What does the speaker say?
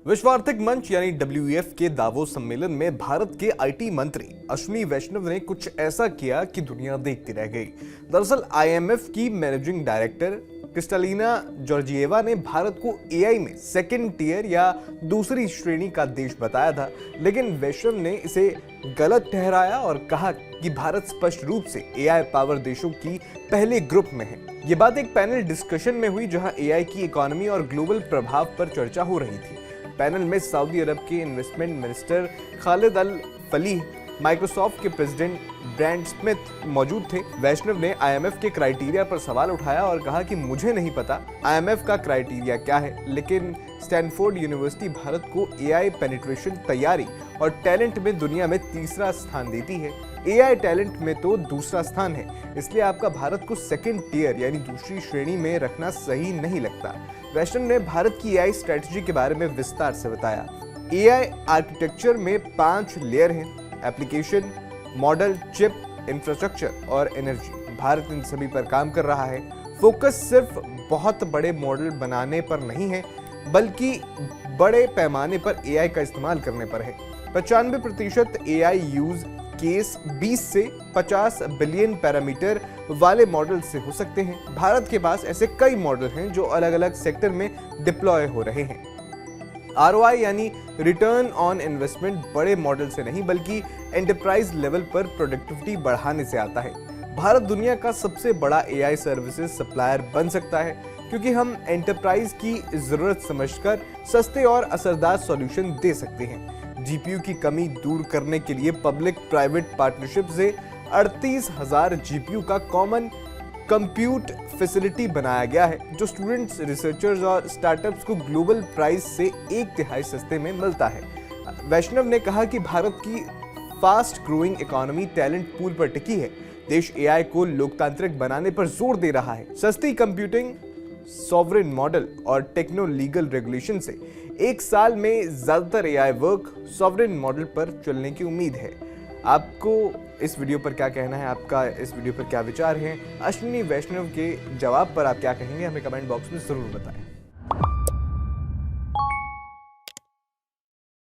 विश्व आर्थिक मंच यानी WEF के दावोस सम्मेलन में भारत के IT मंत्री अश्विनी वैष्णव ने कुछ ऐसा किया कि दुनिया देखती रह गई। दरअसल IMF की मैनेजिंग डायरेक्टर क्रिस्टालिना जॉर्जिएवा ने भारत को AI में सेकंड टियर या दूसरी श्रेणी का देश बताया था, लेकिन वैष्णव ने इसे गलत ठहराया और कहा कि भारत स्पष्ट रूप से AI पावर देशों की पहले ग्रुप में है। ये बात एक पैनल डिस्कशन में हुई जहां AI की इकोनॉमी और ग्लोबल प्रभाव पर चर्चा हो रही थी। पैनल में सऊदी अरब के इन्वेस्टमेंट मिनिस्टर खालिद अल फलीह, माइक्रोसॉफ्ट के प्रेसिडेंट ब्रैड स्मिथ मौजूद थे। वैष्णव ने IMF के क्राइटेरिया पर सवाल उठाया और कहा कि मुझे नहीं पता IMF का क्राइटेरिया क्या है, लेकिन स्टैनफोर्ड यूनिवर्सिटी भारत को AI पेनिट्रेशन तैयारी और टैलेंट में दुनिया में तीसरा स्थान देती है। AI टैलेंट में तो दूसरा स्थान है, इसलिए आपका भारत को सेकंड टियर यानी दूसरी श्रेणी में रखना सही नहीं लगता। वैष्णव ने भारत की AI स्ट्रेटजी के बारे में विस्तार से बताया। AI आर्किटेक्चर में 5 लेयर हैं: एप्लीकेशन, मॉडल, चिप, इंफ्रास्ट्रक्चर और एनर्जी। भारत इन सभी पर काम कर रहा है। फोकस सिर्फ बहुत बड़े मॉडल बनाने पर नहीं है, बल्कि बड़े पैमाने पर AI का इस्तेमाल करने पर है। 95% AI यूज केस 20 से 50 बिलियन पैरामीटर वाले मॉडल से हो सकते हैं। भारत के पास ऐसे कई मॉडल हैं जो अलग अलग सेक्टर में डिप्लॉय हो रहे हैं। ROI यानी रिटर्न ऑन इन्वेस्टमेंट बड़े मॉडल से नहीं, बल्कि एंटरप्राइज लेवल पर प्रोडक्टिविटी बढ़ाने से आता है। भारत दुनिया का सबसे बड़ा AI सर्विसेज सप्लायर बन सकता है, क्योंकि हम एंटरप्राइज की जरूरत समझकर सस्ते और असरदार सॉल्यूशन दे सकते हैं। GPU की कमी दूर करने के लिए पब्लिक प्राइवेट पार्टनरशिप से 38,000 GPU का कॉमन कंप्यूट फैसिलिटी बनाया गया है, जो स्टूडेंट्स, रिसर्चर्स और स्टार्टअप्स को ग्लोबल प्राइस से 1/3 सस्ते में मिलता है। वैष्णव ने कहा कि भारत की fast growing economy talent pool पर टिकी है। देश AI को लोकतांत्रिक बनाने पर जोर दे रहा है। सस्ती कंप्यूटिंग, सॉवरेन मॉडल और टेक्नो लीगल रेगुलेशन से 1 साल में ज्यादातर AI वर्क सॉवरेन मॉडल पर चलने की उम्मीद है। आपको इस वीडियो पर क्या कहना है? आपका इस वीडियो पर क्या विचार है? अश्विनी वैष्णव के जवाब पर आप क्या कहेंगे? हमें कमेंट बॉक्स में जरूर बताएं।